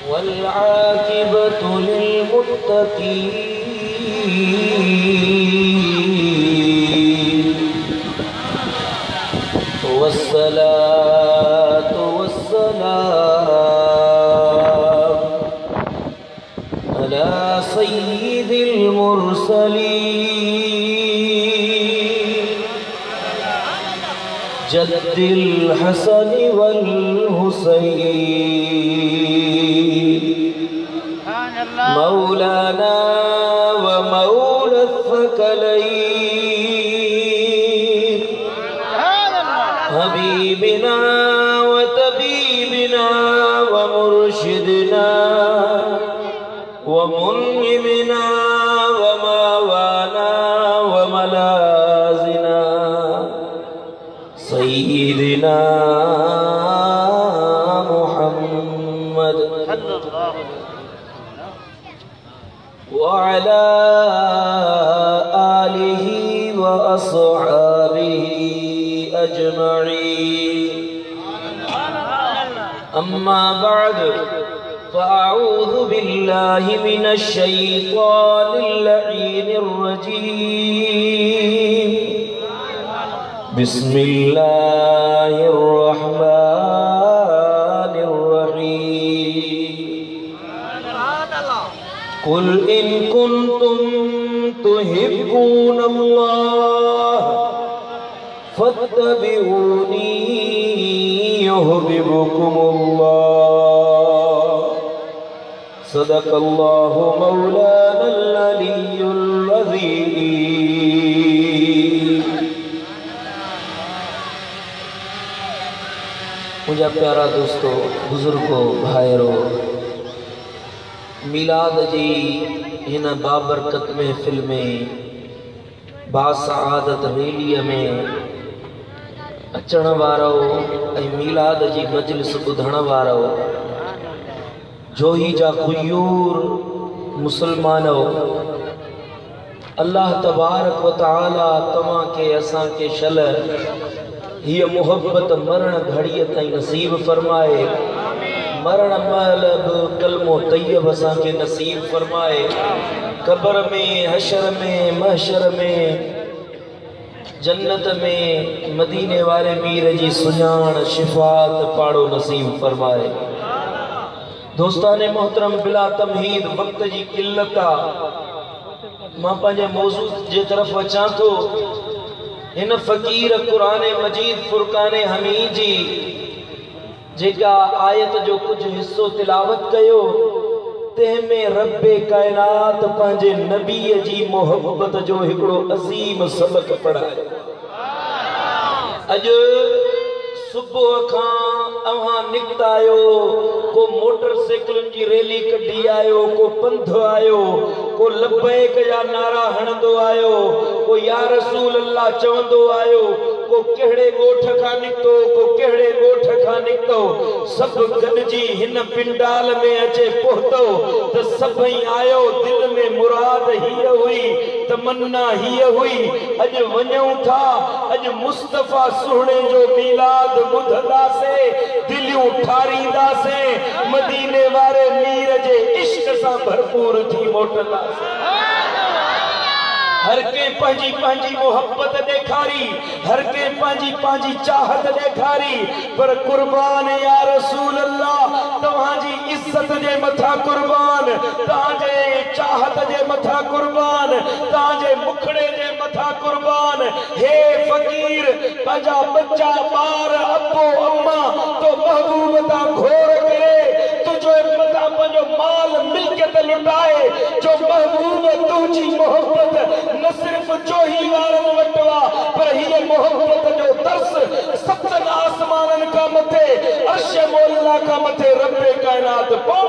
والعاقبة للمتقين والصلاة والسلام على سيد المرسلين جد الحسن والحسين مولانا ومولى الثقلين حبيبنا وطبيبنا ومرشدنا ومنعمنا وماوانا وملاذنا سيدنا محمد وعلى آله وأصحابه أجمعين أما بعد فأعوذ بالله من الشيطان اللعين الرجيم بسم الله الرحمن الرحيم قل إن كنتم تحبون الله فاتبعوني يحببكم الله صدق الله مولانا العلي العظيم मुझा प्यारा दोस्तों बुजुर्गों भाइरों मिलाद जी हिन बाबरकत महफिल में बासआदत रैलीअ में अचण वारो ऐं मिलाद जी मजलिस ॿुधण वारो जोही जा गुयूर मुसलमानो अल्लाह तबारक व तआला तव्हां के असां के शल ये मोहब्बत मरण घड़िए ताईं नसीब फरमाए मरण महल कलमो तैयब असां के नसीब फरमाए कब्र में हशर में महशर में जन्नत में मदीने वाले मीर जी सुञाण शिफात पाड़ो नसीब फरमाए। दोस्ताने मोहतरम बिला तमहीद वक्त जी किल्लत मां पंहिंजे मौजू जे तरफ अचां थो। इन फ़कीर कुरान मजीद फुरकान हमीद जी जेका आयत जो कुछ हिस्सो तिलावत कयो तंहिंमें रब्बे कायनात पंहिंजे नबी जी मोहब्बत जो हिकिड़ो अज़ीम सबक पढ़ायो। अॼु सुबुह खां अव्हां निकिता आहियो, को मोटरसाइकिलुनि जी रैली कढी आयो, को पंध आयो, को लब्बैक जा नारा हणंदो आयो, को या रसूल अल्लाह चवंदो आयो, को कहिड़े ॻोठ खां निकितो, को कहिड़े ॻोठ खां निकितो, सभु गॾिजी हिन पिंडाल में अचे पहुतो त सभई आयो। दिल में मुराद हीअ हुई, तमन्ना हीअ हुई, अॼु वञूं था, अॼु मुस्तफ़ा सुहिणे जो मीलाद ॿुधंदासीं, दिलियूं ठारींदासीं, मदीने वारे मीर जे इश्क सां भरपूर थी मोटंदासीं। हर के पंहिंजी पंहिंजी मोहब्बत ॾेखारी, हर के पंहिंजी पंहिंजी चाहत ॾेखारी, पर कुर्बान या रसूल अल्लाह तव्हांजी इज्जत जे मथां कुर्बान, तव्हांजे चाहत जे मथां कुर्बान, तव्हांजे मुखड़े जे मथां कुर्बान। हे फ़कीर पंहिंजा बच्चा ॿार अब्बो अम्मा तो महबूब तां घोर करे तुंहिंजो मथां पंहिंजो माल मिल्कियत लुटाए जो महबूब तुंहिंजी मोहब्बत न सिर्फ चोही वारनि वटि आहे, पर हीअ मोहब्बत जो दर्स सतनि आसमाननि खां मथे अर्श मौला खां मथे रब्बे कायनात पाण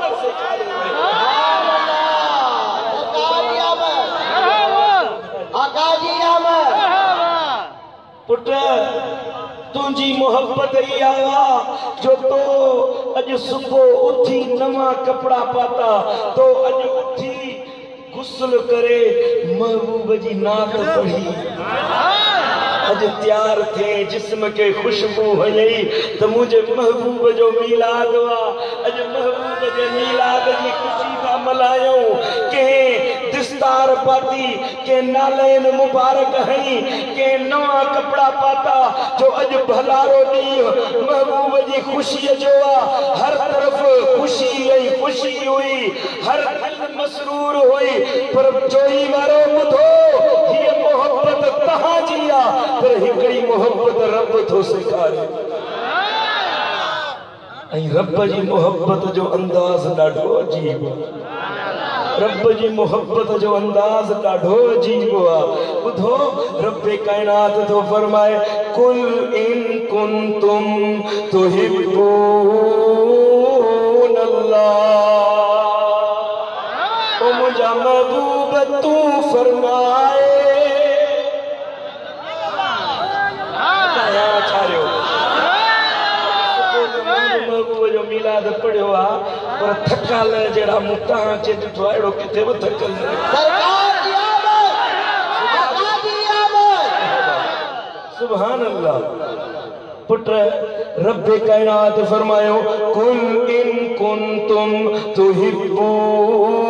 पुट तुझी मोहब्बत इहा जो तो अज सुबह उठी नवा कपड़ा पाता, तो अज उठी गुस्ल करे महबूब जी नात पढ़ी, अज तैयार थे जिस्म के खुशबू हुई तो मुझे महबूब जो मिलाद हुआ अज महबूब जे मिलाद की खुशी का मलायो के दिस्तार पाती के नालैन मुबारक हई के नवा कपड़ा पाता जो अज भलारो दी महबूब जी खुशी जो हर तरफ खुशी ही खुशी हुई हर दिल मसरूर हुई पर जोई वारो बुधो ये मोहब्बत तहां जिया पर हिकड़ी मोहब्बत रब थो सिखारे रब जी मोहब्बत जो अंदाज ॾाढो अजीब रब जी मोहब्बत जो अंदाज ॾाढो अजीब आहे ॿुधो रब कायनात तो फरमाए कुल इन कुंतुम तुहिब्बून अल्लाह ओ मुझा महबूब तू फरमाए जो मिलाद पढ़ियो पर थकाल जड़ा मुता चे दिठो एड़ो किथे वो थकल सरकार की आमद सुभान अल्लाह पुत्र रब कायनात फरमायो कुल इन कुंतुम तुहिब्बून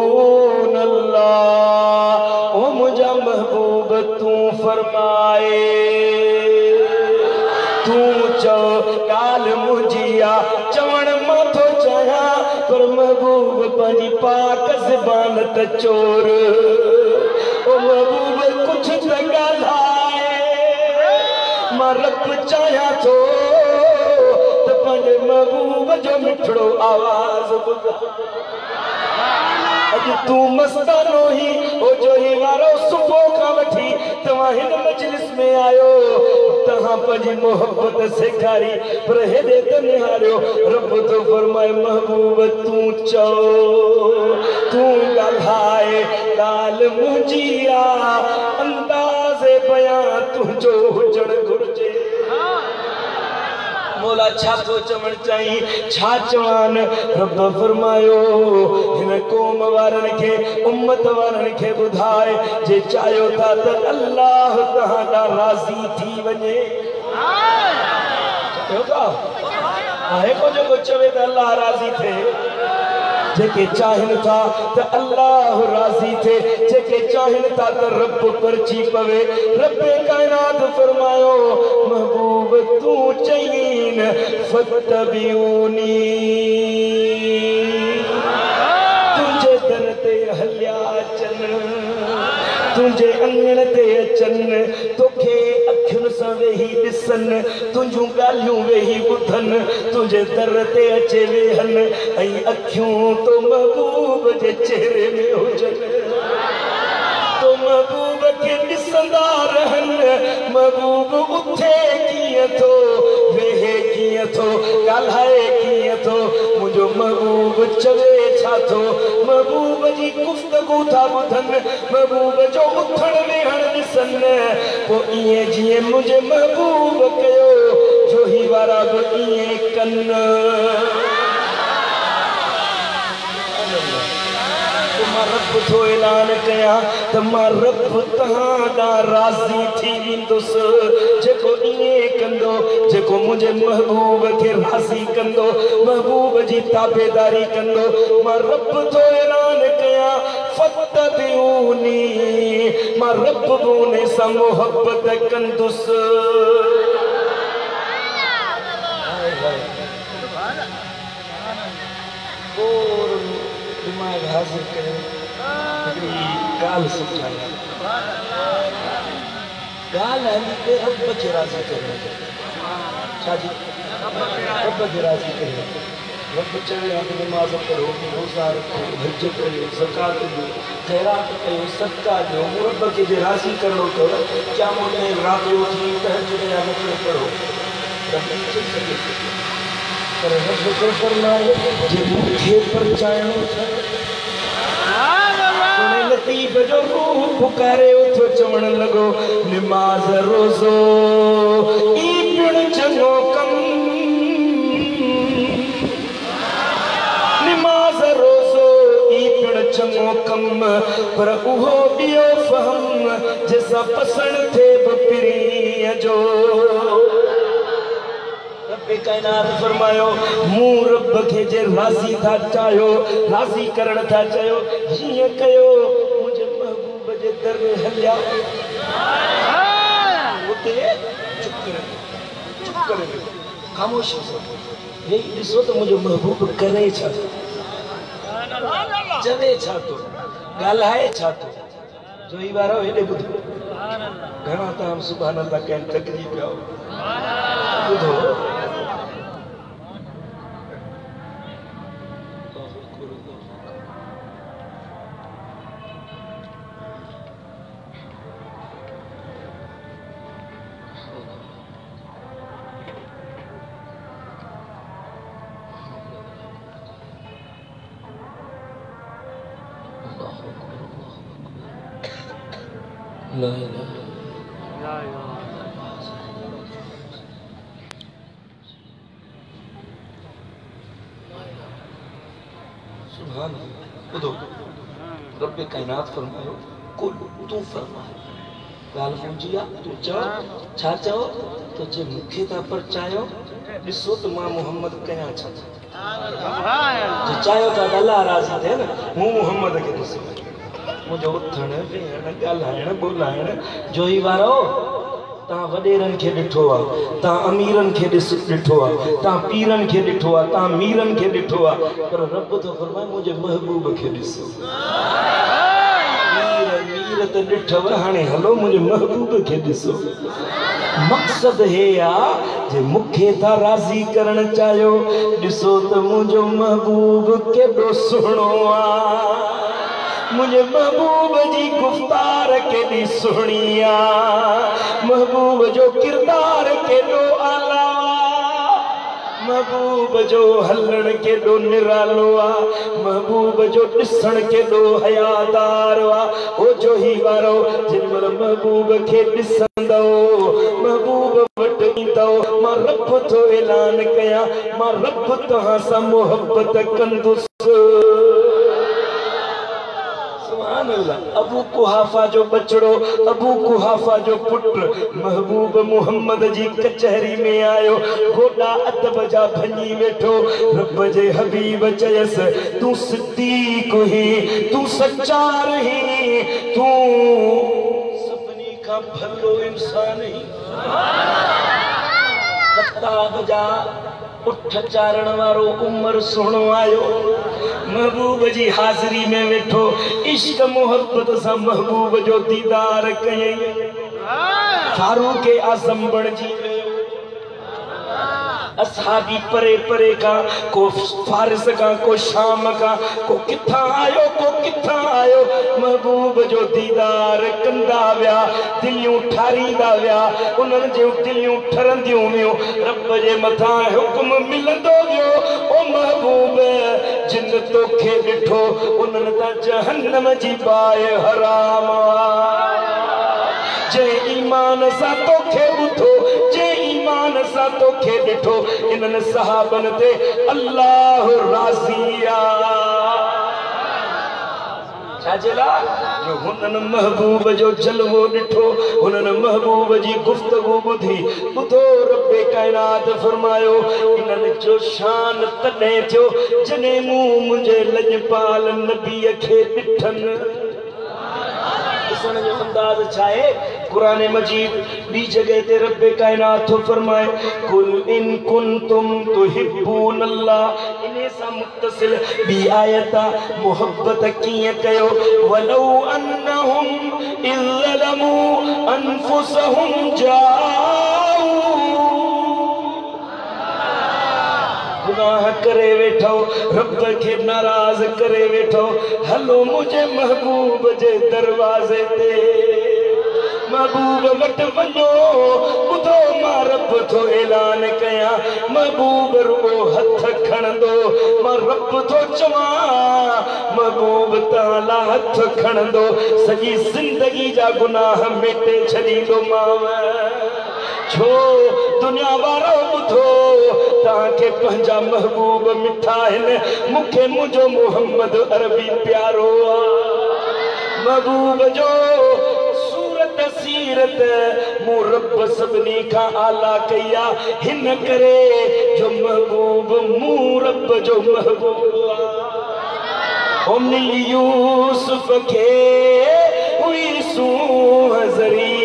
अल्लाह ओ मुझा महबूब तू फरमाए तू चो काल मुजिया चवण माथो चाया पर महबूब पानी पाक ज़बान त चोर ओ महबूब कुछ त ॻाल्हाए मां रब चाया थो त पंहिंजे महबूब जो मिठड़ो आवाज़ ॿुधा अज तू मस्तानो ही ओ जो ही वारो सुबह का वठी तव्हां हिन मजलिस में आयो तहां पंहिंजी मोहब्बत सेखारी पर हेॾे त निहारियो रब तो फरमाए महबूब तू चओ तू ॻाल्हाए ॻाल्हि मुंहिंजी आ अंदाज़े बयां तुंहिंजो हुजणु घुरिजे मौला छा तो चवण चाहिए छा चवान रब फरमायो हिन कौम वारन के उम्मत वारन के बुधाए जे चायो था त अल्लाह तहां राजी थी वने चायो आहे को जो चवे त अल्लाह राजी थे जेके चाहन था तो अल्लाह राजी थे जेके चाहन था तो रब परची पवे रब कायनात फरमायो महबूब तू चईन फतबियूनी तुझे दर ते हलिया चन तुझे अंगण ते अचन तोखे अखियुनि सां वेही ॾिसन तुंहिंजूं ॻाल्हियूं वेही ॿुधन तुझे दर ते अचे वेहन ऐं अखियूं तो महबूब जे चेहरे में हुजन तो महबूब खे ॾिसंदा रहन महबूब उथे कीअं थो वेहे कीअं थो ॻाल्हाए कीअं थो मुंहिंजो महबूब चवे छा थो महबूब जी गुफ़्तगू था ॿुधन महबूब जो उथण वेहण ॾिसन पोइ ईअं जीअं मुंहिंजे महबूब कयो जो ही वारा बि ईअं कन रब थो ऐलान कया त मां रब तहां ॾांहुं राज़ी थी वेंदुसि जेको ईअं कंदो जेको मुंहिंजे महबूब खे राज़ी कंदो महबूब जी ताबेदारी कंदो मां रब थो ऐलान कया फतबियूनी मां रब बि उन सां मोहब्बत कंदुसि दिमाग हाजिर करे ॻाल्हि सम्झाया ॻाल्हि हली ते रब खे राज़ी करे छा जी रब खे राज़ी करे रब चवे नमाज़ पढ़ो रोज़ा रखो हज कयो ज़कात ॾियो ख़ैरात कयो सदका ॾियो रब खे जे राज़ी करिणो अथव क़यामत में राति जो उथी तहज्जुद जा नफ़िल पढ़ो रब चई सघे पर रब को फरमाए जे मूंखे परचाइणो लतीफ़ जो रूह पुकारे उथो चवण लॻो निमाज़ रोज़ो ई पिण चङो कम निमाज़ रोज़ो ई पिण चङो कम पर उहो ॿियो फहम जैसा पसंद थे बपिरीअ जो। रब्बे कायनात फरमायो मूं रब खे जे राज़ी था चाहियो, राज़ी करण था चाहियो, हीअं कयो मुंहिंजे महबूब जे दर में हलिया। उते चुप करे ख़ामोशी सां वेही ॾिसो त मुंहिंजो महबूब करे छा थो, चवे छा थो, ॻाल्हाए छा थो। जो ई वारो हेॾे ॿुधो, घणा त हम सुभान अल्लाह कनि थकिजी पिया ॿुधो। ला इलाहा सुभान अल्लाह। ॿुधो रब्बे कायनात फरमायो कुल तू फरमाए ॻाल्हि मुंहिंजी आहे, तू चओ छा चओ तो जे मूंखे था परचायो। ॾिसो त मां मोहम्मद कयां छा, जे चाहियो त अल्लाह राज़ी थिए न। मूं मोहम्मद खे ॾिसो, मुंहिंजो उथण वेहण ॻाल्हाइण ॿोलाइण जो ई वारो। तव्हां वॾेरनि खे ॾिठो आहे, तव्हां अमीरनि खे ॾिठो आहे, तव्हां पीरनि खे ॾिठो आहे, तव्हां मीरनि खे ॾिठो आहे, पर रब थो फरमाए मुंहिंजे महबूब खे ॾिसो। मीर त ॾिठव, हाणे हलो मुंहिंजे महबूब खे ॾिसो। मक़सद हे आहे जे मूंखे था राज़ी करण चाहियो, ॾिसो त मुंहिंजो महबूब केॾो सुहिणो आहे, मुझे महबूब जी गुफ्तार केॾी सुहिणी आहे, महबूब जो किरदार केॾो आला, महबूब जो हलण केॾो निरालो आहे, महबूब जो ॾिसण केॾो हयादार आहे। ओ जो ही वारो जिन महिल महबूब खे ॾिसंदो, महबूब वटि ईंदो, मां रब थो ऐलान कयां, मां रब तव्हां सां मोहब्बत कंदुसि। अबू कुहाफा जो बचड़ो, अबू कुहाफा जो पुत्र महबूब मोहम्मद जी कचहरी में आयो, गोॾा अदब जा भञी वेठो। रब जे हबीब चयस तू सिद्दीक ही, तू सच्चार ही, तू सभिनी खां भलो इंसान ही। किताब जा उठ चारण वारो उमर सुहिणो आयो, महबूब जी हाज़िरी में वेठो, इश्क मोहब्बत सां महबूब जो दीदार कयई। फारूक आज़म बणजी वियो। असहाबी परे परे का, को फारिस का, को शाम का, को किथां आयो, को किथां आयो, महबूब जो दीदार कंदा विया, दिलियूं ठारींदा विया, उन्हनि जूं दिलियूं ठरंदियूं वियूं। रब जे मथां हुक्म मिलंदो वियो, ओ महबूब जिन तोखे ॾिठो उन्हनि त जहन्नम जी बाहि हराम आहे। जे ईमान सां तोखे ॿुधो, जे ईमान सां तोखे ॾिठो, इन्हनि सहाबनि ते अल्लाह राज़ी आहे। छाजे लाइ? जो हुननि महबूब जो जलवो ॾिठो, हुननि महबूब जी गुफ़्तगू ॿुधी। ॿुधो रब्बे कायनात फरमायो इन्हनि जो शान तॾहिं थियो जॾहिं मूं मुंहिंजे लॼपाल नबीअ खे ॾिठनि। ॾिसण जो अंदाज़ छा आहे? कुरान मजीद ॿी जगह ते रब्बे कायनात थो फरमाए कुल इन कुंतुम तुहिब्बून अल्लाह, इन्हे सां मुत्तसिल ॿी आयत आहे मोहब्बत कीअं कयो। वलौ अन्नहुम इज़ ज़लमू अनफुसहुम जाऊ, गुनाह करे वेठो, रब खे नाराज़ करे वेठो, हलो मुझे महबूब जे दरवाजे ते, महबूब वटि वञो। ॿुधो मां रब थो ऐलान कयां, महबूब रुगो हथ खणंदो, मां रब थो चवां महबूब ताला हथ खणंदो, सॼी ज़िंदगी जा गुनाह मेटे छॾींदोमांव। छो दुनिया वारो ॿुधो तव्हांखे पंहिंजा महबूब मिठा आहिनि, मूंखे मुंहिंजो मोहम्मद अरबी प्यारो आहे। महबूब जो सूरत सीरत मूं रब सभिनी खां आला कया हिन करे जो महबूब मूं रब जो महबूब मिल यूसुफ के हुई सूहज़री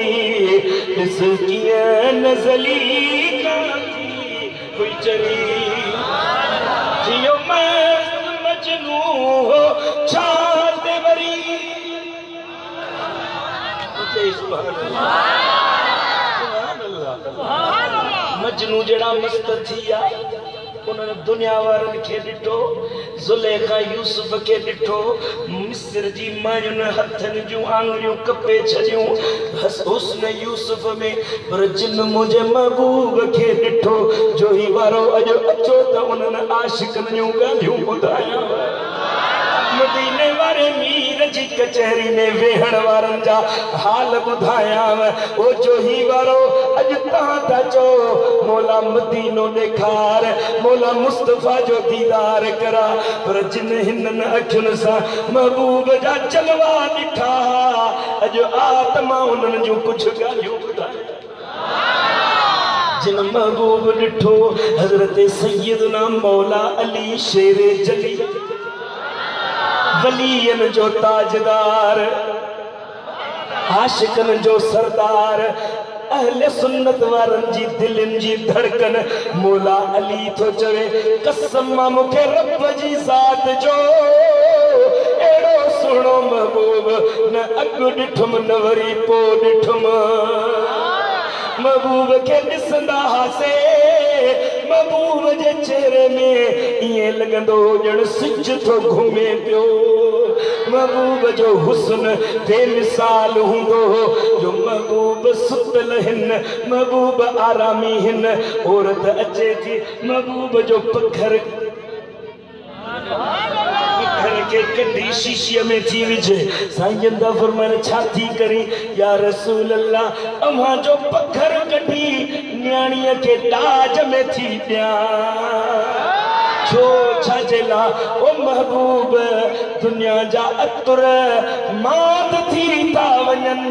ॾिस कीअं नज़ली हुई चरी जियो मस्त मजनू हो छा ते वरी मजनू जड़ा मस्त थी उन्होंने दुनिया वारन के डिठो ज़ुलेखा यूसुफ के डिठो मिस्र जी मायुन हथन जूं आंगुरियूं कपे छड़ियूं हुस्न यूसुफ में पर जिन मुझे महबूब के डिठो जो ही वारो अजो अचो त उन्हनि आशिकन जूं ॻाल्हियूं ॿुधायां मदीने वारे मीर जी कचहरी में वेहण वारन जा हाल ॿुधायां ओ जो ही वारो अज तहां था चो मौला मदीनो ॾेखार मौला मुस्तफा जो दीदार करा पर जिन हिनन अखियुनि सां महबूब जा जलवा ॾिठा अज आत्मा उन्हनि जूं कुझु ॻाल्हियूं ॿुधायां जिन महबूब ॾिठो हज़रत सैयदना मौला अली शेरे जली वलियन जो ताजदार आशिकन जो सरदार अहले सुन्नत वारन जी दिलन जी धड़कन मौला अली तो चवे कसम मुखे रब जी ज़ात जो एड़ो सुनो महबूब न अगु ॾिठुम न वरी पो ॾिठुम महबूब के ॾिसंदा हासे महबूब जे चेहरे में इए लगंदो जण सिज तो घुमे पियो महबूब जो हुस्न बेमिसाल हुंदो जो महबूब सुतल हिन महबूब आरामी हिन औरत अचे थी महबूब जो पखर के कड़ी शीशी में थी विझे साईं दा फरमान छाती करी या रसूल अल्लाह अम्मा जो पखर कड़ी न्याणीअ के ताज में थी दिया छो छाजेला ओ महबूब दुनिया जा अतुर मांद थी था वञन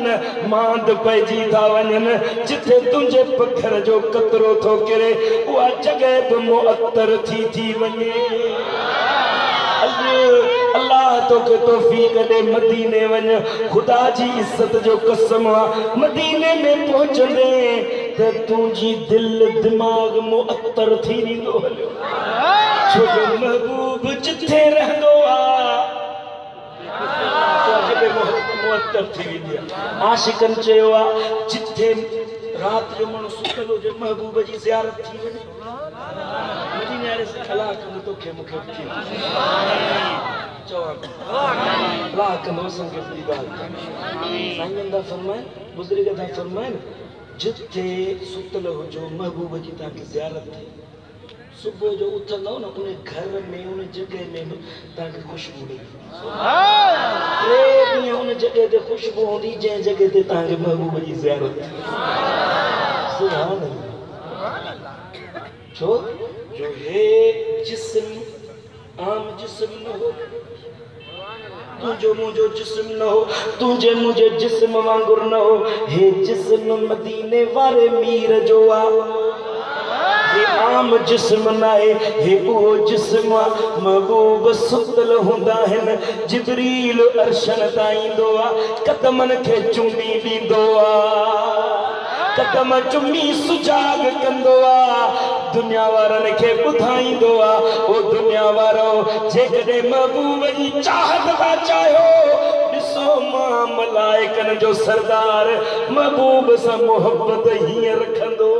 मांद पइजी था वञन जिथे तुंहिंजे पखर जो कतरो थो किरे उहा जगह बि मुअत्तर थी वञे अल्लाह तो के तौफीक दे मदीने वञ खुदा जी इज्जत जो कसम मदीने में पहुंचंदे त तुंहिंजी दिल दिमाग मुअत्तर थी वेंदो छो जो महबूब जिथे रहंदो मुअत्तर थी वेंदी आशिकन चयो जिथे रात जो माण्हू सुतल हुजे महबूब जी ज़ियारत थी वञे मदीने वारे कलाक में तोखे मूंखे उथी बुजुर्ग था फरमाइन जिथे सुतल हुजो महबूब जी तव्हांखे ज़ियारत थी सुबुह जो उथंदव न उन घर में उन जगह में तव्हांखे ख़ुशबू ॾींदी उन जगह ते ख़ुशबू हूंदी जंहिं जगह ते तव्हांखे महबूब जी ज़ियारत थी सुभान अल्लाह छो जो हे जिस्म आम जिस्म न हो तुझो मुझो जिस्म न हो तुझे मुझे जिस्म वांगुर न हो हे जिस्म मदीने वारे मीर जो हे आम जिस्म नाहे हे वो जिस्म महबूब सुतल हुंदा हिन जिब्रील अर्शन ताईंदो कदमन के चुमी ॾींदो कदम चुमी सुजाग कंदो दुनिया वारन के ॿुधाईंदो ओ दुनिया वारो जेकॾहिं महबूब जी चाहत था चाहियो ॾिसो मां मलाइकन जो सरदार महबूब सां मोहब्बत हीअं रखंदो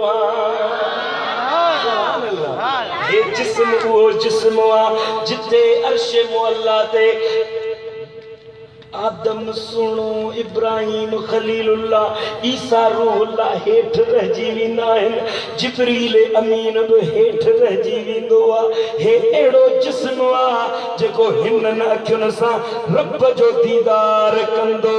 ये जिस्म वो जिस्म जिते अर्श मुअल्ला ते आदम सुनो इब्राहिम खलीलुल्लाह ईसा रूहुल्लाह हेठ रहजी वेंदा आहिनि जिब्रील अमीन बि हेठ रहजी वेंदो हे अहिड़ो जिस्म जेको हिननि अखियुनि सां रब जो दीदार कंदो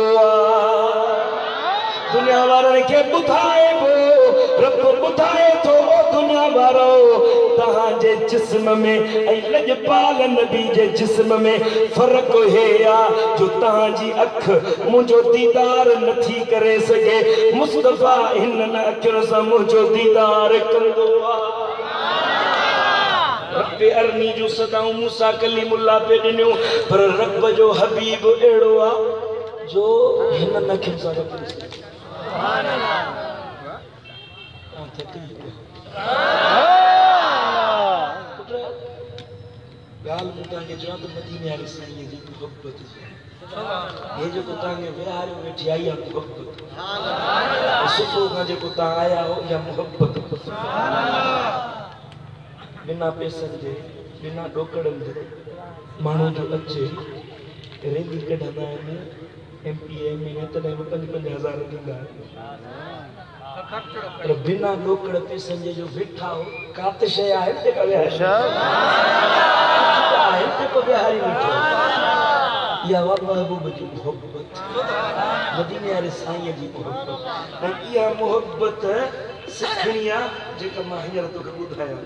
दुनिया वारनि खे ॿुधाए पियो रब ॿुधाए थो ओ दुनिया वारो तव्हांजे जिस्म में ऐं लॼपाल नबी जे जिस्म में फ़र्क़ु हे आहे जो तव्हांजी अख मुंहिंजो दीदार नथी करे सघे मुस्तफ़ा हिननि अखियुनि सां मुंहिंजो दीदार कंदो आहे रब अरनी जो सदाऊं मूसा कलीमुल्लाह पे ॾिनियूं पर रब जो हबीब अहिड़ो आहे जो हिननि अखियुनि सां रब सुभान अल्लाह ॻाल्हि मूं तव्हांखे चवां त मदीने वारे साईं जी मोहबत हे जेको तव्हांखे विहारे वेठी आई आहे मोहबत सुबुह खां जेको तव्हां आया हो इहा मोहबत बिना पैसनि जे बिना ॾोकड़नि जे माण्हू जो अचे रैली कढंदा आहिनि MP में तॾहिं बि 5,000 ॾींदा पर बिना ॾोकड़ पैसनि जे जो वेठा हो का त शइ आहे जेका विहारी वेठो इहा महबूब जी मोहबत मदीने वारे साईं जी मोहबत ऐं इहा मोहबत सिखणी आहे जेका मां हींअर तोखे ॿुधायां रब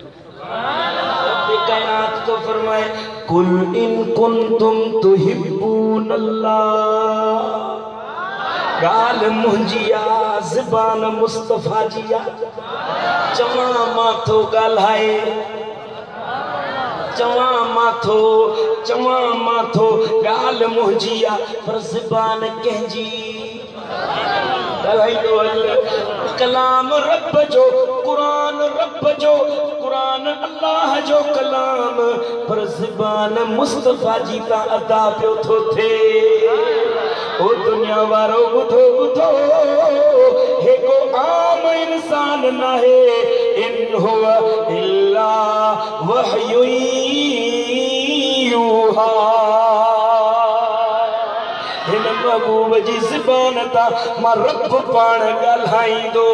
कायनात तो फरमाए कुल इन कुंतुम तुहिब्बून अल्लाह गाल मुंहिंजी आहे ज़बान मुस्तफ़ा जी आहे चवां माथो ॻाल्हाए चवां माथो ॻाल्हि मुंहिंजी आहे पर ज़बान कंहिंजी ॻाल्हाईंदो कलाम रब जो क़ुरान अल्लाह जो कलाम पर ज़बान मुस्तफ़ा जी तां अदा पियो थो थिए ओ दुनिया वारो ॿुधो हे को आम इंसान नाहे इन हुवा इल्ला वहयु यूहा हिन महबूब जी ज़बान तां मां रब पाण ॻाल्हाईंदो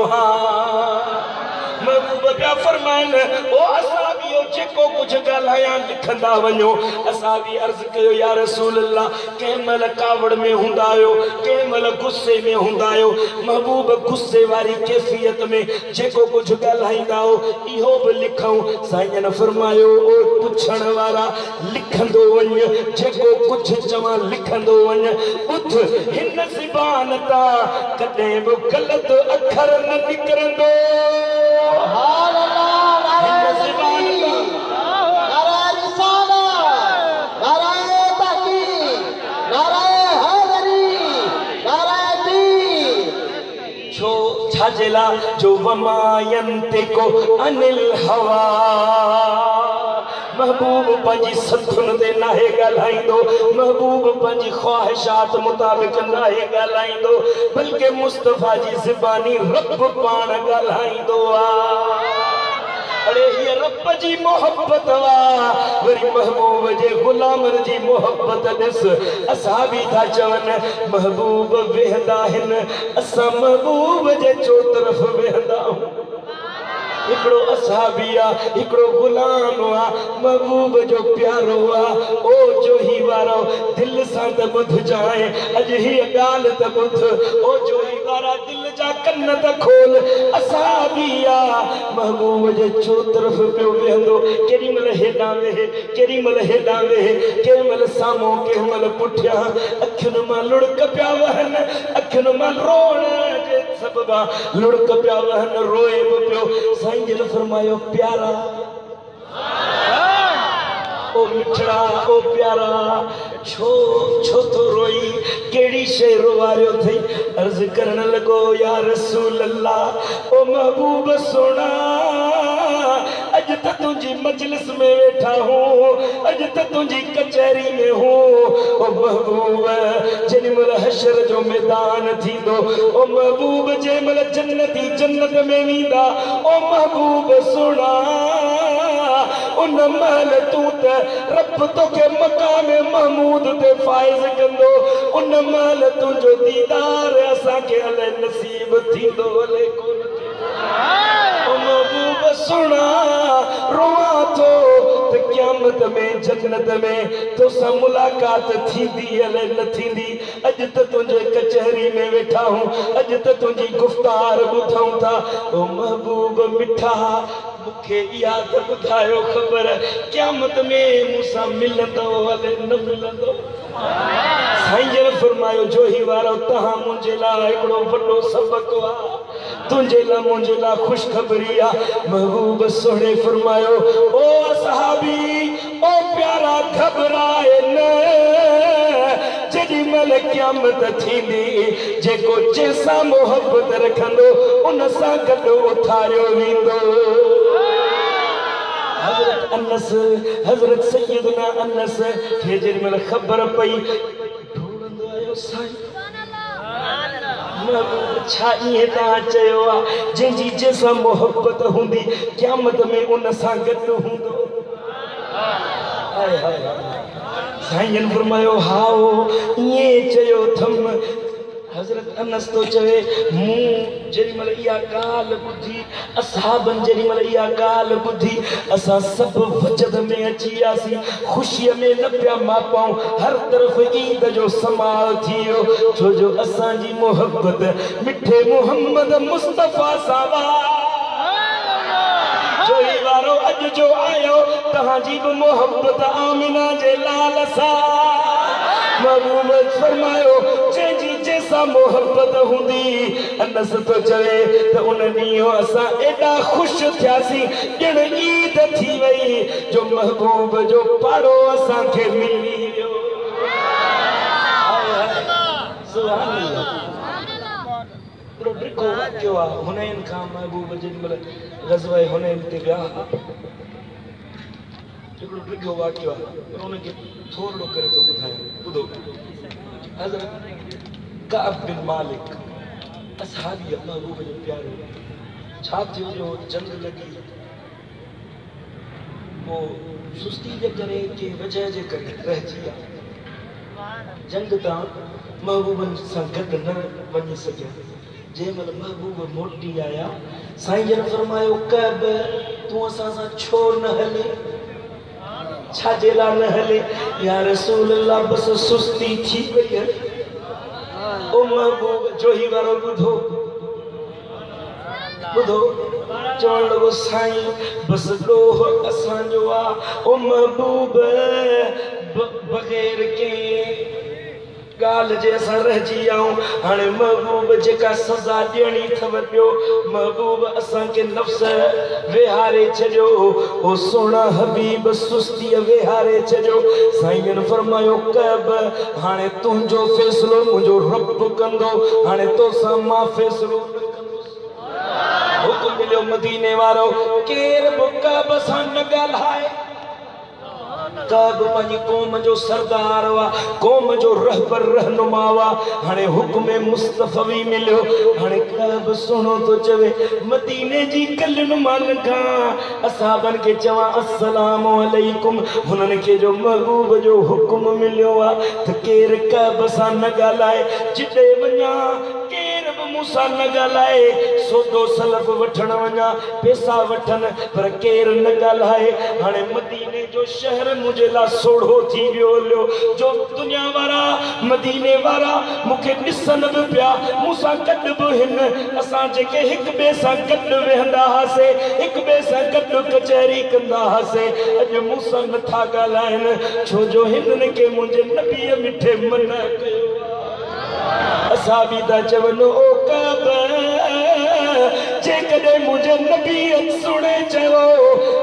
महबूब पिया फरमाइनि ओ असाबियो जेको कुझु ॻाल्हायां लिखंदा वञो असां बि अर्ज़ कयो या रसूल अल्लाह कंहिं महिल कावड़ में हूंदा आहियो कंहिं महिल गुस्से में हूंदा आहियो महबूब गुस्से वारी कैफ़ियत में जेको कुझु ॻाल्हाईंदा हो इहो बि लिखूं साईं फरमायो ओ पुछण वारा लिखंदो वञ जेको कुझु चवां लिखंदो वञ ॿुध हिन ज़बान तां कॾहिं बि ग़लति अखर न निकिरंदो छाजेला जो वमायंते को अनिल हवा महबूब पंहिंजी सदुन ते नाहे ॻाल्हाईंदो महबूब पंहिंजी ख्वाहिशात मुताबिक़ नाहे ॻाल्हाईंदो बल्कि मुस्तफ़ा जी ज़बानी रब पाण ॻाल्हाईंदो आहे अरे ये रब जी मोहब्बत वा वरी महबूब जे गुलामन जी मोहब्बत ॾिस असां बि था चवनि महबूब वेहंदा आहिनि असां महबूब जे चोतरफ़ वेहंदा आहियूं हिकिड़ो असहाबी आहे हिकिड़ो गुलाम आहे महबूब जो प्यारो आहे ओ जोही वारो दिलि सां त ॿुधजांइ अॼु हीअ ॻाल्हि त ॿुध ओ जोही वारा दिलि जा कन त खोल असहाबी आहे महबूब जे चोतरफ़ पियो वेहंदो केॾी महिल हेॾां वेहे केॾी महिल हेॾां वेहे कंहिं महिल साम्हूं कंहिं महिल पुठियां अखियुनि मां लुड़क पिया वहनि अखियुनि मां रोअण जे सबबा लुड़क पिया वहनि रोए बि पियो साईं जिन फरमायो प्यारा ओ मिठड़ा ओ प्यारा छो तो रोई केड़ी शे रोवारियो थई अर्ज करण लगो या रसूल अल्लाह ओ महबूब सोना अज त तुझी मजलिस में बैठा हूँ अज त तुझी कचहरी में हूँ ओ महबूब जेमल हशर जो मैदान थींदो ओ महबूब जेमल जन्नती जन्नत में वींदा ओ महबूब सोना उन महल तू त रब तोखे मकाम महमूद ते फाइज कंदो उन महल तुंहिंजो दीदार असांखे अलाए नसीब थींदो अलाए कोन थींदो ओ महबूब सुना रोआ तो क़यामत में जन्नत में तो सा मुलाकात थींदी अले न थींदी। अज त तुझे कचहरी में वेठा हूं, अज त तुझी गुफ्तार बुधूं था। ओ महबूब मिठा मुखे याद बुधायो खबर क़यामत में मूसा मिलंदो अले न मिलंदो। साईं जन फरमायो जो ही वारो तहां मुझे ला एकड़ो वड्डो सबक वा, तुझे ला मुझे ला खुशखबरी आ। महबूब सोने फरमायो ओ सहाबी ओ प्यारा घबराए न, जेडी मल क़यामत थींदी जेको जैसा मोहब्बत रखंदो उन सां गॾु उथारियो वेंदो। हजरत अनस हजरत सैयदना अनस खे जेमल खबर पई ढूंढंदो आयो साईं महबूब छा इएं तव्हां चयो आहे जंहिंजी जंहिंसां मोहब्बत हूंदी क़यामत में उन सां गॾु हूंदो। हाय हाय साईं फरमायो हाओ इएं चयो थम। हजरत अनस तो चवे मूं जेमल इहा ॻाल्हि ॿुधी असहाबनि जेमल इहा ॻाल्हि ॿुधी असां सभु वजद में अची वियासीं, ख़ुशीअ में न पिया मापाऊं। हर तरफ़ ईद जो समाल थी वियो छो जो असांजी मोहब्बत मिठे मोहम्मद मुस्तफ़ा सां जो ही वारो अॼु जो आयो तव्हांजी बि मोहब्बत आमिना जे लाल सां। महबूब फरमायो जंहिंजी जंहिंसां मोहब्बत हूंदी अनस तो चवे त उन ॾींहुं असां एॾा ख़ुशि थियासीं ॼण ईद थी वई जो महबूब जो पाड़ो असांखे मिली वियो। सुभान अल्लाह हिकिड़ो ॾिखो वाक़ियो आहे हुनैन खां महबूब जेमल ग़ज़वा हुनैन ते विया हिकिड़ो ॾिखो वाक़ियो आहे पर उनखे थोरो करे थो ॿुधायां। ॿुधो हज़रत काब बिन मालिक असहाबी महबूब जो प्यारो छा थियो जो जंग लॻी वो सुस्ती जे करे के वजह जे करे रहिजी विया जंग तां महबूबनि सां गॾु न वञी सघिया। जंहिंमहिल महबूब मोटी आया साईं जन फरमायो काब तूं असां सां छो न हले छाजे लाइ न हले या रसूल अल्लाह बस सुस्ती थी वई है। ओ महबूब जो ही वारो ॿुधो ॿुधो चवण लॻो साईं बस ॾोह असांजो आहे। ओ महबूब बग़ैर कंहिं ॻाल्हि जे असां रहिजी वियाऊं हाणे महबूब जेका सज़ा ॾियणी अथव ॾियो। महबूब असांखे नफ़्स वेहारे छॾियो ओ सोना हबीब सुस्तीअ वेहारे छॾियो। साईं फरमायो कब हाणे तुंहिंजो फ़ैसिलो मुंहिंजो रब कंदो हाणे तोसां मां फ़ैसिलो न कंदुसि। हुकुम मिलियो मदीने वारो केर बि कब सां न ॻाल्हाए। कब पंहिंजी क़ौम जो सरदार हुआ क़ौम जो रहबर रहनुमा हुआ हाणे हुक्म मुस्तफ़वी मिलियो। हाणे कब सुनो तो चवे मदीने जी कलियुनि मां खां असहाबनि खे चवां अस्सलाम अलैकुम हुननि खे जो महबूब जो हुक्म मिलियो आहे त केर कब सां न ॻाल्हाए जिते वञा केर बि मूंसां न ॻाल्हाए सौदो सलफ वठण वञा पैसा वठनि पर केर न ॻाल्हाए। हाणे मदीने जो शहर मुझे ला सोढ़ो थी वियो जो दुनिया वारा मदीने वारा मुखे ॾिसन बि पिया मूंसां गॾु बि हिन असां जेके हिक ॿिए सां गॾु वेहंदा हुआसीं हिक ॿिए सां गॾु कचहरी कंदा हुआसीं अॼु मूंसां नथा ॻाल्हाइनि छो जो हिननि खे मुंहिंजे नबीअ मिठे मना कयो। असां बि था चवनि ओ कब जेकॾहिं मुंहिंजे नबी सुणे चयो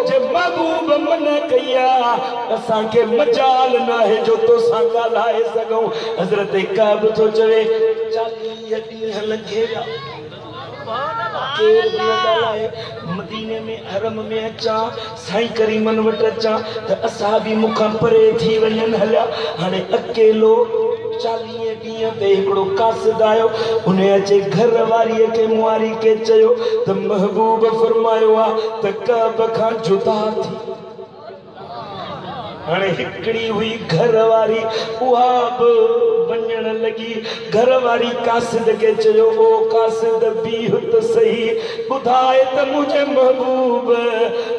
जे महबूब मन कई आहे असांखे मजाल न आहे जो तोसां ॻाल्हाए सघूं। हज़रत कब थो चवे 40 ॾींहं लॻे विया केर बि न ॻाल्हाए। मदीने में हरम में अचां साईं करीमन वटि अचां त असां बि मूंखां परे थी वञनि हलिया। हाणे अकेलो 40 ॾींहं ते हिकिड़ो कासिद आयो उन अचे घर वारीअ खे मुआरी खे चयो त महबूब फरमायो आहे त कब खां जुदा थी हाणे हिकड़ी हुई घर वारी उहा बि वञण लगी घर वारी कासिद के चयो ओ कासिद बीह त सही ॿुधाए त मुझे महबूब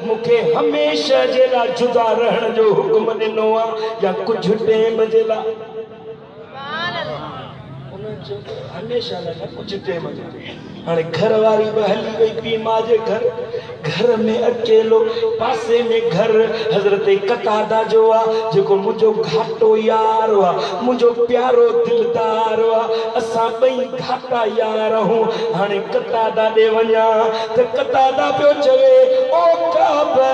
मूंखे हमेशा जे लाइ जुदा रहण जो हुक्म ॾिनो आहे या कुछ टाइम जे लाइ हमेशा लाइ कुछ टाइम जे लाइ हाणे घर वारी बि हली वई पी मां जे घर में अकेलो पासे में घर हज़रत कतादा जो आहे जेको मुंहिंजो घाटो यार हुआ मुंहिंजो प्यारो दिलदार हुआ असां ॿई घाटा यार आहियूं हाणे कतादा ॾे वञा त कतादा पियो चवे ओ काबा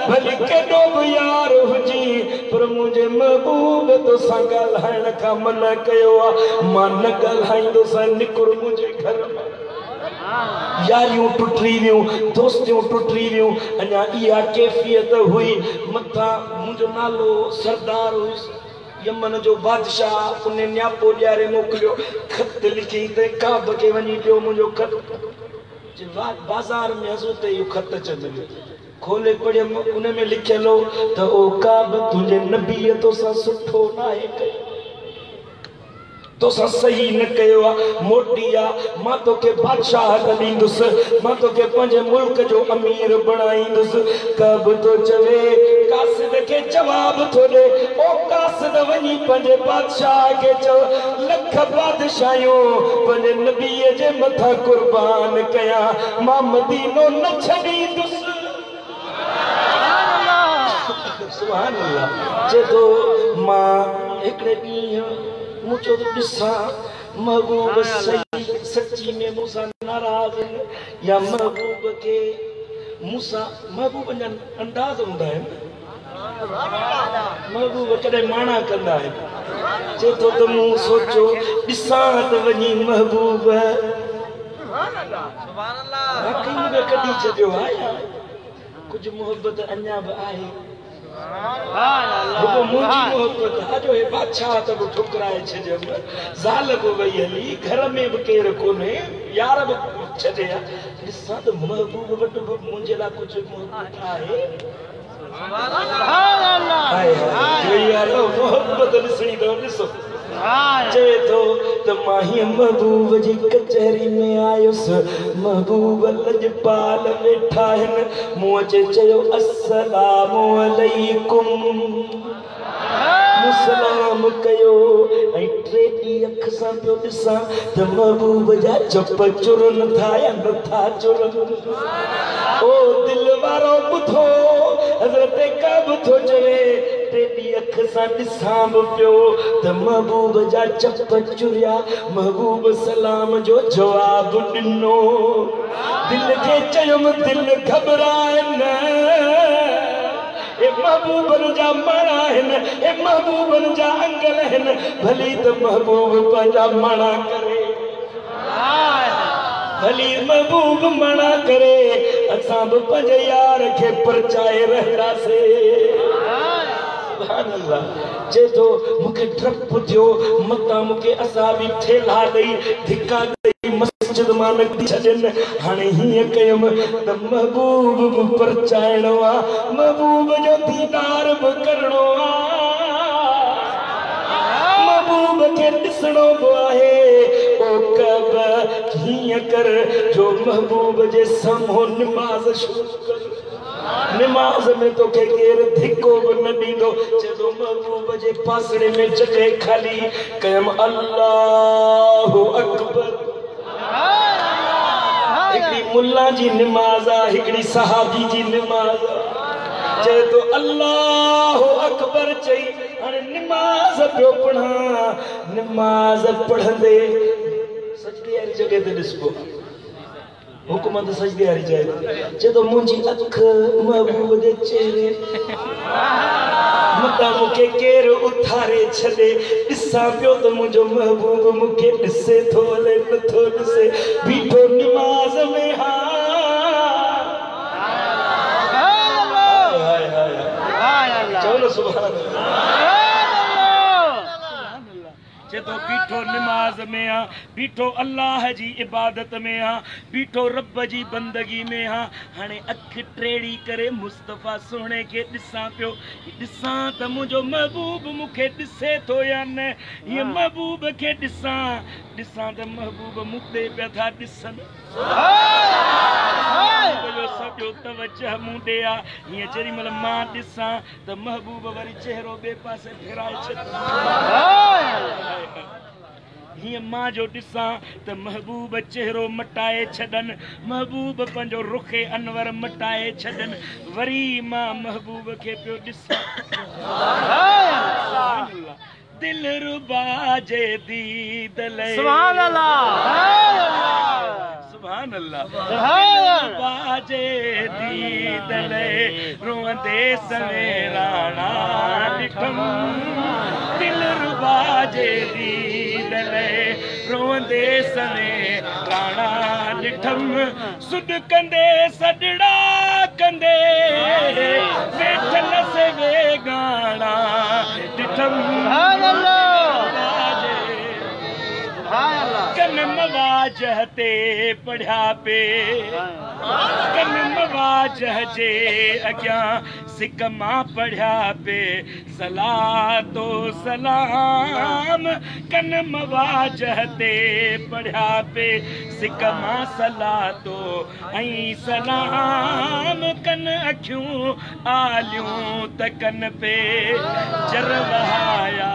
भली केॾो बि यार हुजी पर मुंहिंजे महबूब तोसां ॻाल्हाइण खां मना कयो आहे मां न ॻाल्हाईंदोसां निकुर मुंहिंजे घर मां यारियूं टुटी वियूं दोस्तियूं टुटी वियूं अञा इहा कैफियत हुई मथां मुंहिंजो नालो सरदार हुयुसि यमन जो बादशाह उन न्यापो ॾियारे मोकिलियो ख़त लिखी त काब खे वञी ॾियो मुंहिंजो ख़त बाज़ार में हसूं त इहो ख़त अचंदो खोले पढ़ियमि उन में लिखियल हो त ओ काब तुंहिंजे नबीअ तोसां सुठो न आहे कयो तोसां सही न कयो आहे मोटी आहे मां तोखे बादशाह ॾींदुसि मां तोखे पंहिंजे मुल्क जो अमीर बणाईंदुसि कब तो चवे कासिद खे जवाब थो ॾे ओ कासिद वञी पंहिंजे बादशाह खे चओ लख बादशाहियूं पंहिंजे नबीअ जे मथां कुर्बान कया मां मदीनो न छॾींदुसि सुभान अल्लाह चए मां हिकिड़े ॾींहुं मुझो तो ॾिसां महबूब सही सच्ची में मूंसां नाराज़ या महबूब के मूंसां महबूब जा अंदाज़ हूंदा आहिनि महबूब कॾहिं माणा कंदा आहिनि चए थो त मूं सोचो ॾिसां त वञी महबूब कढी छॾियो आहे कुझु मोहब्बत अञा बि आहे मुंहिंजी मोहब्बत जो हे बादशाह त बि ठुकराए छॾियमि ज़ाल बि वई हली घर में बि केरु कोन्हे यार बि छॾे ॾिसां त महबूब वटि बि मुंहिंजे लाइ कुझु मोहब्बत आहे मोहब्बत ॾिसणी अथव ॾिसो चए थो त मां हीअं महबूब जी कचहरी में आयुसि महबूब लजपाल वेठा आहिनि मूं अचे चयो अस्सलामु अलैकुम सलाम कयो ऐं टे ॾींहं अख सां पियो ॾिसां त महबूब जा चप चुरन था या नथा चुरन ओ दिल वारो ॿुधो हज़रत कब थो चवे टे ॾींहं अख सां ॾिसां बि पियो त महबूब जा चप चुरिया महबूब सलाम जो जवाब ॾिनो दिल खे चयुमि दिल घबराए न ए महबूबन जा मण आहिनि ए महबूबन जा अंगल आहिनि भली त महबूब पंहिंजा मणा करे भली महबूब मणा करे असां बि पंहिंजे यार खे परचाए रहंदासीं चए थो मूंखे डपु थियो मतां मूंखे असां बि ठेला ॾेई धिका ॾेई मस्जिद मां निकिरी छॾनि हाणे हीअं कयुमि त महबूब बि परचाइणो आहे महबूब जो दीदार बि करणो आहे महबूब खे ॾिसणो बि आहे ओ कब हीअं कर जो महबूब जे साम्हूं निमाज़ शुरू कर निमाज़ में तोखे केरु धिको बि न ॾींदो चए महबूब जे पासड़े में जॻह खाली कयमि अल्लाहु अकबर हिकिड़ी मुल्ला जी निमाज़ आहे हिकिड़ी सहाबी जी निमाज़ चए तो अल्लाहु अकबर चई हाणे निमाज़ पियो पढ़ां निमाज़ पढ़ंदे सजदे वारी जॻह ते ॾिसबो हुकूमत सजदे वारी जॻह चए तो मुंहिंजी अख महबूब जे चेहरे मतां मूंखे केरु उथारे छॾे ॾिसां पियो त मुंहिंजो महबूब मूंखे ॾिसे थो हले नथो ॾिसे बीठो निमाज़ में जे तो बीठो नमाज में आ, बीठो अल्लाह जी इबादत में आ, बीठो रब जी बंदगी में आ। हाणे अख टेड़ी करे मुस्तफ़ा सोने के ॾिसां पियो, ॾिसां त मुंहिंजो महबूब मूंखे ॾिसे थो या न। ये महबूब खे ॾिसां त महबूब मुते पिया था ॾिसनि। सॼो तवजह मूं ॾे आ। हीअं जेॾी महिल मां ॾिसां त महबूब वरी चहिरो ॿिए पासे फिराए छॾे। हीअं मां जो ॾिसां त महबूब चहिरो मटाए छॾनि, महबूब पंहिंजो रुखे अनवर मटाए छॾनि। वरी मां महबूब खे पियो ॾिसां। दिल रुबा जे दीद ले सुभान अल्लाह, सुभान अल्लाह। बाजे दीद ले रोंदे सवेराणा ॾिठम, दिल रुबा जे दीद ले रोंदे सवेराणा ॾिठम। सुड कंदे सॾड़ा कंदे वेठल से वेगाणा ॾिठम। कन मवाजह ते पढ़िया पे, कन मवाजह जे अॻियां सिक मां पढ़िया पे सलातो सलाम। कन मवाजह ते पढ़िया पे सिक मां सलातो ऐं सलाम। कन अखियूं आलियूं त कन पे जर वहाया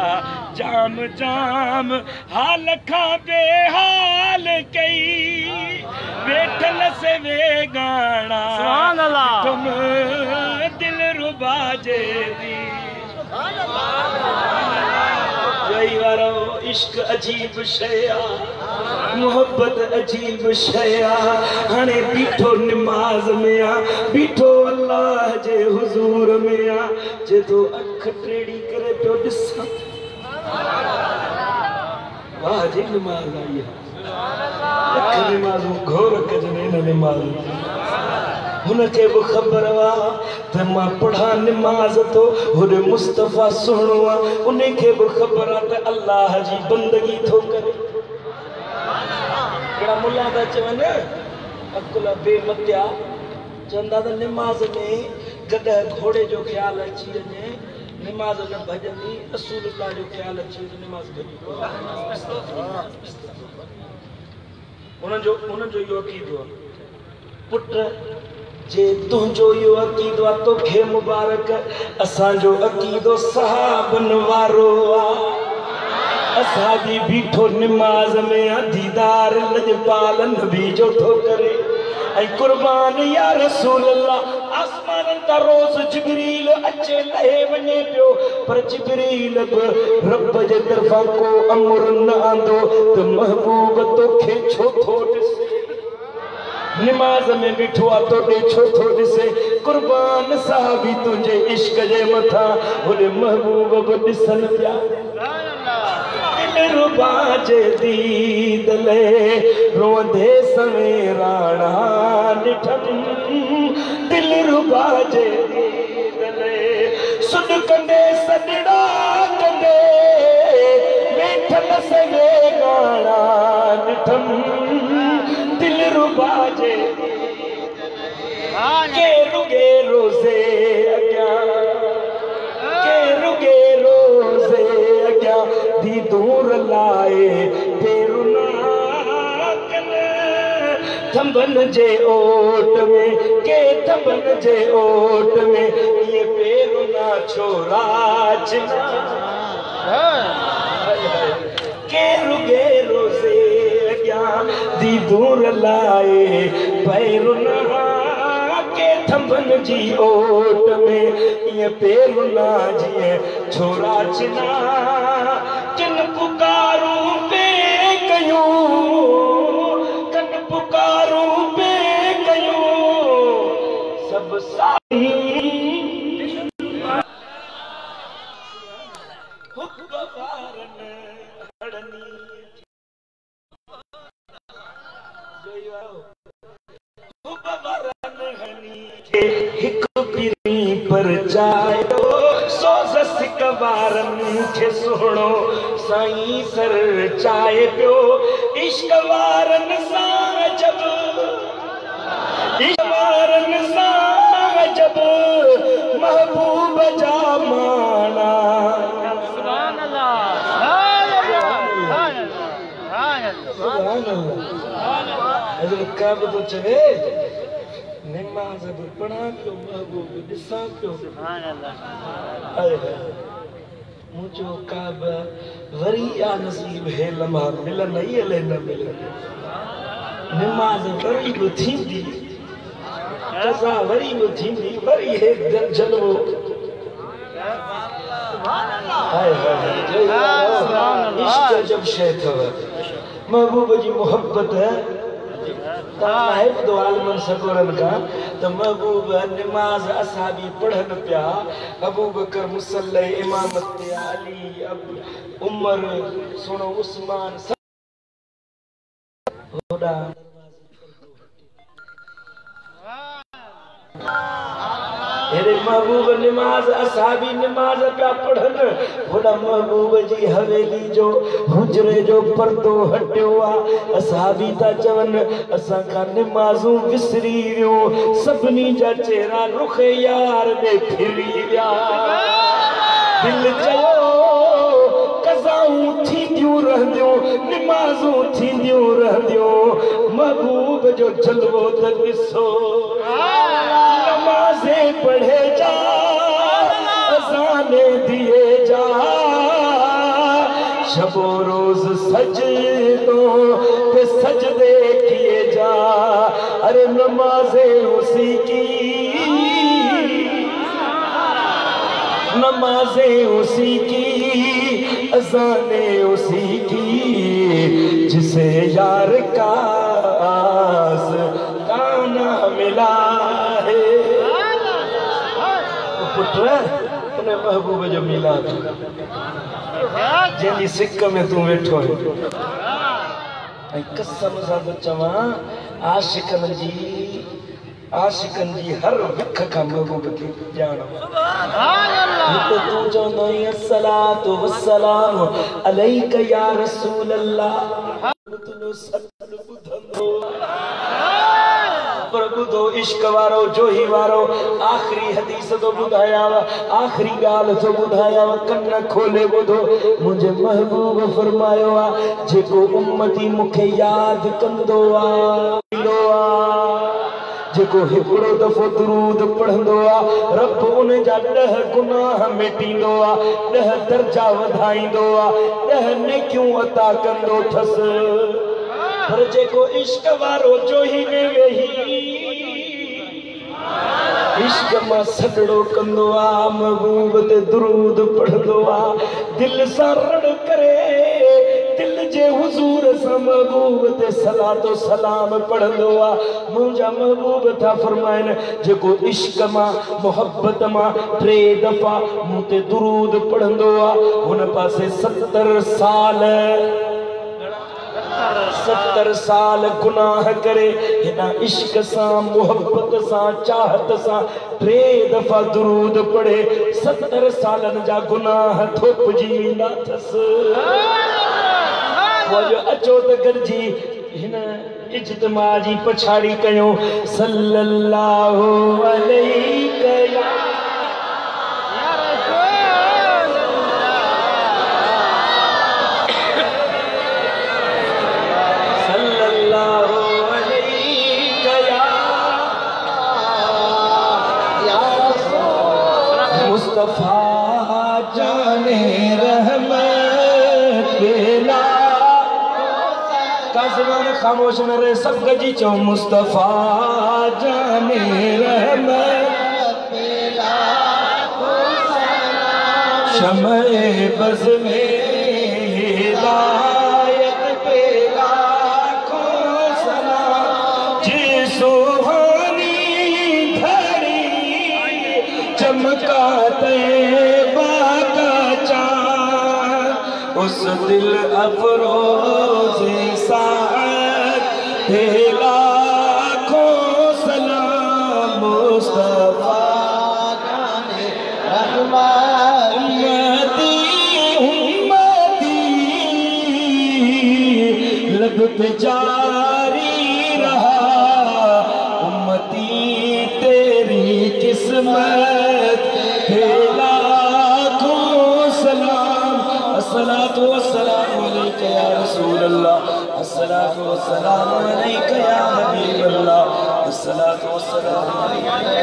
जाम जाम। हाल खां बेहाल कई वेठल से वेगाणा तुम दिल रुबा जे दी। जय वारो इश्क अजीब शय आ, मोहब्बत अजीब शय आ। हाणे बीठो नमाज में आ, बीठो अल्लाह जे हुजूर में आ। जे तो अख टेड़ी करे पियो ॾिसां। वाह जी नमाज आई है, अख नमाज़ूं घोर कजने न नमाज़। हुनखे बि ख़बर हुआ त मां पढ़ा नमाज़ तो होॾे मुस्तफ़ा सुहिणो आहे। उनखे बि ख़बर आहे त अल्लाह जी बंदगी थो करे। हिकिड़ा मुला था चवनि अकुल बेमतिया, चवंदा त नमाज़ में गॾह घोड़े जो ख़्यालु अची वञे, नमाज न भॼंदी, रसूलुल्लाह जो ख़्यालु अची वञे, नमाज़ भॼी। उन्हनि जो इहो अक़ीदो आहे। पुट जे तुंहिंजो इहो अक़ीदो आहे तोखे मुबारक। असांजो अक़ीदो सहाबनि वारो आहे। असां बि बीठो नमाज़ में दीदार लजपाल नबी जो थो करे। ऐं कुर्बान या रसूल अल्लाह। आसमाननि तां रोज़ जिब्रील अचे लहे वञे पियो, पर जिब्रील बि रब जे तरफ़ां को अमर न आंदो त महबूब तोखे छो थो ॾिसे। नमाज में बीठो आहे तोॾे छो थो ॾिसे। कुर्बान साहबी तुंहिंजे इश्क जे मथां होॾे महबूब बि ॾिसनि पिया। दिल रुबा जे दीद ले रोंदे सवेराणा ॾिठम, दिल रुबा जे दीद ले सुड कंदे सॾड़ा कंदे वेठल से वेगाणा ॾिठम, दिल रुबा जे के रुगे रोज़े अॻियां, के रुगे रोज़े अॻियां दी दूर लाए पेरुना थंबन जे ओट में, के थंबन जे ओट में ये पेरुना छोरा चिना। के रुगे रोज़े अॻियां दी दूर लाए पेरुना के थंबन जी ओट में ये पेरुना जी छोरा चिना। किन पुकारूं पे कयूं, कन पुकारूं पे कयूं सब साई हुब वारन हड़नी। हुब वारन हनी हिक पिरी पर जायो सोज़ सिक इश्क वारन खे सुनो साईं सर चाहे पियो इश्क वारन सां जब इश्क वारन सां जब महबूब जा माना सुभान अल्लाह कब तो चवे नमाज पढ़ा पियो महबूब ॾिसां पियो मुझो काब वरी आ नसीब है लम्हा मिलन ई अले न मिलन नमाज वरी बि थींदी कज़ा वरी बि थींदी वरी हे जलवो हाय हाय इश्क जब शइ अथव महबूब जी मोहब्बत ताहिब आलमन सगोरन का तो महबूब नमाज असाबी पढ़न पिया अबू बकर मुसल्ले इमामत पे अली अब उमर सुनो उस्मान होड़ा हेरे महबूब नमाज असाबी नमाज पिया पढ़न होड़ा महबूब जी हवेली जो हुजरे जो पर्दो हटियो आ असाबी ता चवन असा का नमाजू विसरी वियो सबनी जा चेहरा रुख यार दे फिरी विया दिल चयो कज़ाऊं थींदियूं रहंदियूं नमाजूं थींदियूं रहंदियूं महबूब जो जलवो त ॾिसो नमाज़े पढ़े जा अज़ाने दिए जा शबो रोज सजदो पे सजदे किए जा अरे नमाज़े उसी की नमाज़े उसी की अज़ाने उसी की जिसे यार का गाना मिला है पुत्र उन्हें महबूब जो मिला जंहिंजी सिक में तू वेठो है कसम सां तो चवां आशिकन जी हर विख का महबूब खे ॼाण तो तू चवंदो अस्सलातु वस्सलाम अलैका या रसूल अल्लाह तुलो सत ॿुधंदो पर ॿुधो इश्क वारो जोही वारो आखिरी हदीस तो ॿुधायांव आखिरी ॻाल्हि तो ॿुधायांव कन खोले ॿुधो मुंहिंजे महबूब फरमायो आहे जेको उम्मती मूंखे यादि कंदो आहे जेको हिकिड़ो दफ़ो दुरूद पढ़ंदो आहे रब उन जा 10 गुनाह मिटींदो आहे 10 दर्जा वधाईंदो आहे 10 नेकियूं अता कंदो अथसि पर जेको इश्क वारो जोही में वेही इश्क मां सॾड़ो कंदो आहे महबूब ते दुरूद पढ़ंदो आहे दिल सां रड़ करे दिल जे हुजूर सां महबूब ते सलातो सलाम पढ़ंदो आहे मुंहिंजा महबूब था फरमाइनि जेको इश्क मां मोहब्बत मां 3 दफ़ा मूं ते दुरूद पढ़ंदो आहे हुन पासे 70 साल गुनाह करे हिन इश्क सां मोहब्बत सां चाहत सां 3 दफ़ा दुरूद पढ़े 70 सालन जा गुनाह थोपजी वेंदा अथसि अचो त गॾिजी हिन इज्तिमा जी पछाड़ी कयूं सल्लल्लाहु अलैहि मुस्तफा जाने रहमत बेला काज़िमान खामोश न रहे सब गजी चो मुस्तफा जाने रहमत बेला शमए बज़ में हिदायत पेला को सलाम जी सुहानी घड़ी चमकाते बाका चाँद उस दिल अफरोज़ साथ तेरा को सलाम मुस्तफा जाने रहमत जारी रहा उम्मती तेरी किस्मत है लाखों सलाम। अस्सलातु वस्सलामु अलैका या रसूल अल्लाह, अस्सलातु वस्सलामु अलैका या हबीब अल्लाह, अस्सलातु वस्सलामु अलैका।